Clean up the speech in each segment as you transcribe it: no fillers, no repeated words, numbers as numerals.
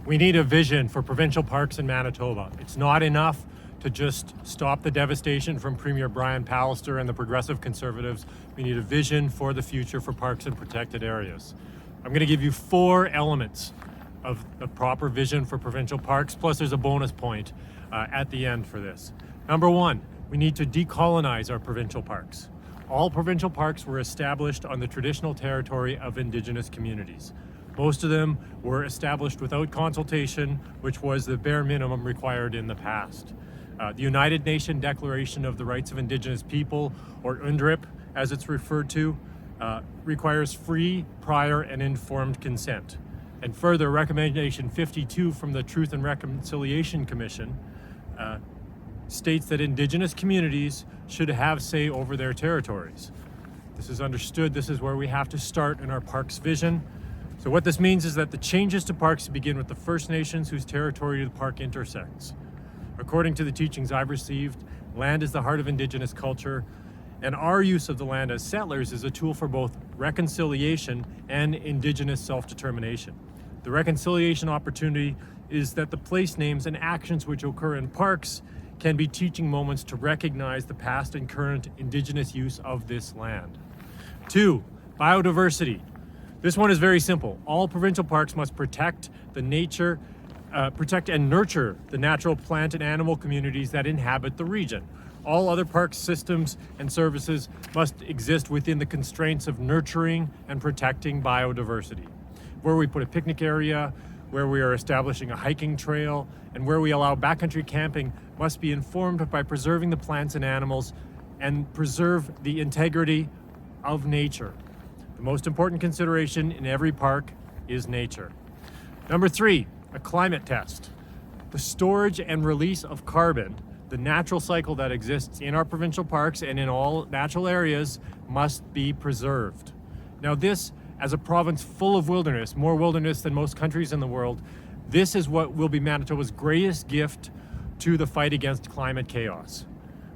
We need a vision for provincial parks in Manitoba. It's not enough to just stop the devastation from Premier Brian Pallister and the Progressive Conservatives. We need a vision for the future for parks and protected areas. I'm going to give you 4 elements of the proper vision for provincial parks, plus there's a bonus point at the end for this. Number 1, we need to decolonize our provincial parks. All provincial parks were established on the traditional territory of Indigenous communities. Most of them were established without consultation, which was the bare minimum required in the past. The United Nations Declaration of the Rights of Indigenous People, or UNDRIP as it's referred to, requires free, prior, and informed consent. And further, Recommendation 52 from the Truth and Reconciliation Commission states that Indigenous communities should have say over their territories. This is understood. This is where we have to start in our parks vision. So what this means is that the changes to parks begin with the First Nations whose territory the park intersects. According to the teachings I've received, land is the heart of Indigenous culture, and our use of the land as settlers is a tool for both reconciliation and Indigenous self-determination. The reconciliation opportunity is that the place names and actions which occur in parks can be teaching moments to recognize the past and current Indigenous use of this land. 2, biodiversity. This one is very simple. All provincial parks must protect the nature, protect and nurture the natural plant and animal communities that inhabit the region. All other park systems and services must exist within the constraints of nurturing and protecting biodiversity. Where we put a picnic area, where we are establishing a hiking trail, and where we allow backcountry camping must be informed by preserving the plants and animals and preserve the integrity of nature. The most important consideration in every park is nature. Number 3, a climate test. The storage and release of carbon, the natural cycle that exists in our provincial parks and in all natural areas, must be preserved. Now this, as a province full of wilderness, more wilderness than most countries in the world, this is what will be Manitoba's greatest gift to the fight against climate chaos.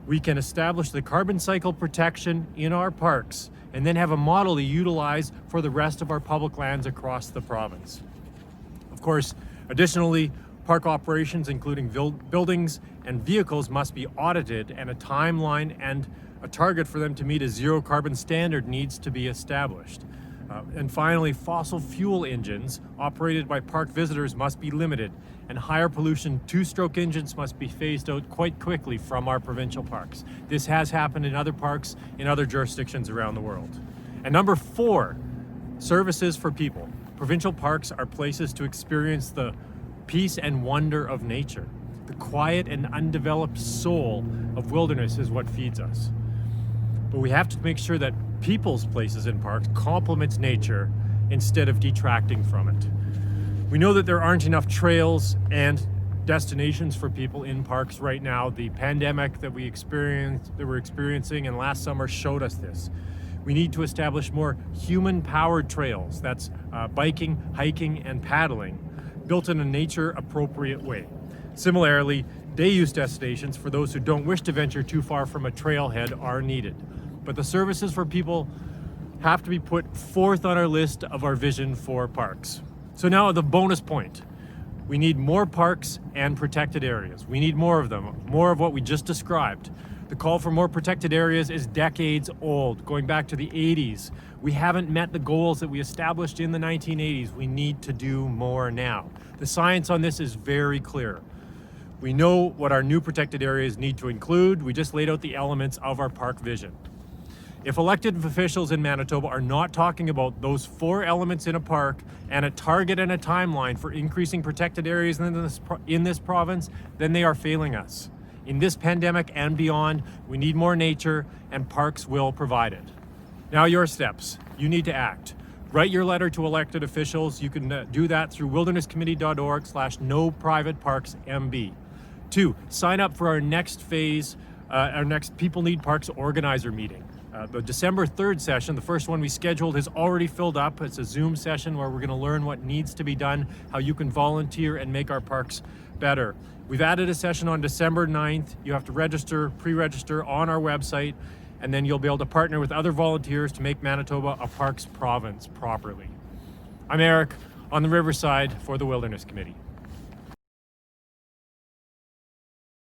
We can establish the carbon cycle protection in our parks and then have a model to utilize for the rest of our public lands across the province. Of course, additionally, park operations, including buildings and vehicles, must be audited, and a timeline and a target for them to meet a zero carbon standard needs to be established. And finally, fossil fuel engines operated by park visitors must be limited, and higher pollution 2-stroke engines must be phased out quite quickly from our provincial parks. This has happened in other parks in other jurisdictions around the world. And number 4, services for people. Provincial parks are places to experience the peace and wonder of nature. The quiet and undeveloped soul of wilderness is what feeds us. But we have to make sure that people's places in parks complements nature instead of detracting from it. We know that there aren't enough trails and destinations for people in parks right now. The pandemic that we're experiencing and last summer showed us this. We need to establish more human-powered trails, that's biking, hiking, and paddling, built in a nature-appropriate way. Similarly, day-use destinations for those who don't wish to venture too far from a trailhead are needed. But the services for people have to be put 4th on our list of our vision for parks. So now the bonus point. We need more parks and protected areas. We need more of them, more of what we just described. The call for more protected areas is decades old, going back to the 80s. We haven't met the goals that we established in the 1980s. We need to do more now. The science on this is very clear. We know what our new protected areas need to include. We just laid out the elements of our park vision. If elected officials in Manitoba are not talking about those 4 elements in a park and a target and a timeline for increasing protected areas in this province, then they are failing us. In this pandemic and beyond, we need more nature, and parks will provide it. Now your steps. You need to act. Write your letter to elected officials. You can do that through wildernesscommittee.org/noprivateparksmb. 2, sign up for our next phase, our next People Need Parks organizer meeting. The December 3rd session, the first one we scheduled, has already filled up. It's a Zoom session where we're going to learn what needs to be done, how you can volunteer and make our parks better. We've added a session on December 9th. You have to register, pre-register on our website, and then you'll be able to partner with other volunteers to make Manitoba a parks province properly. I'm Eric on the Riverside for the Wilderness Committee.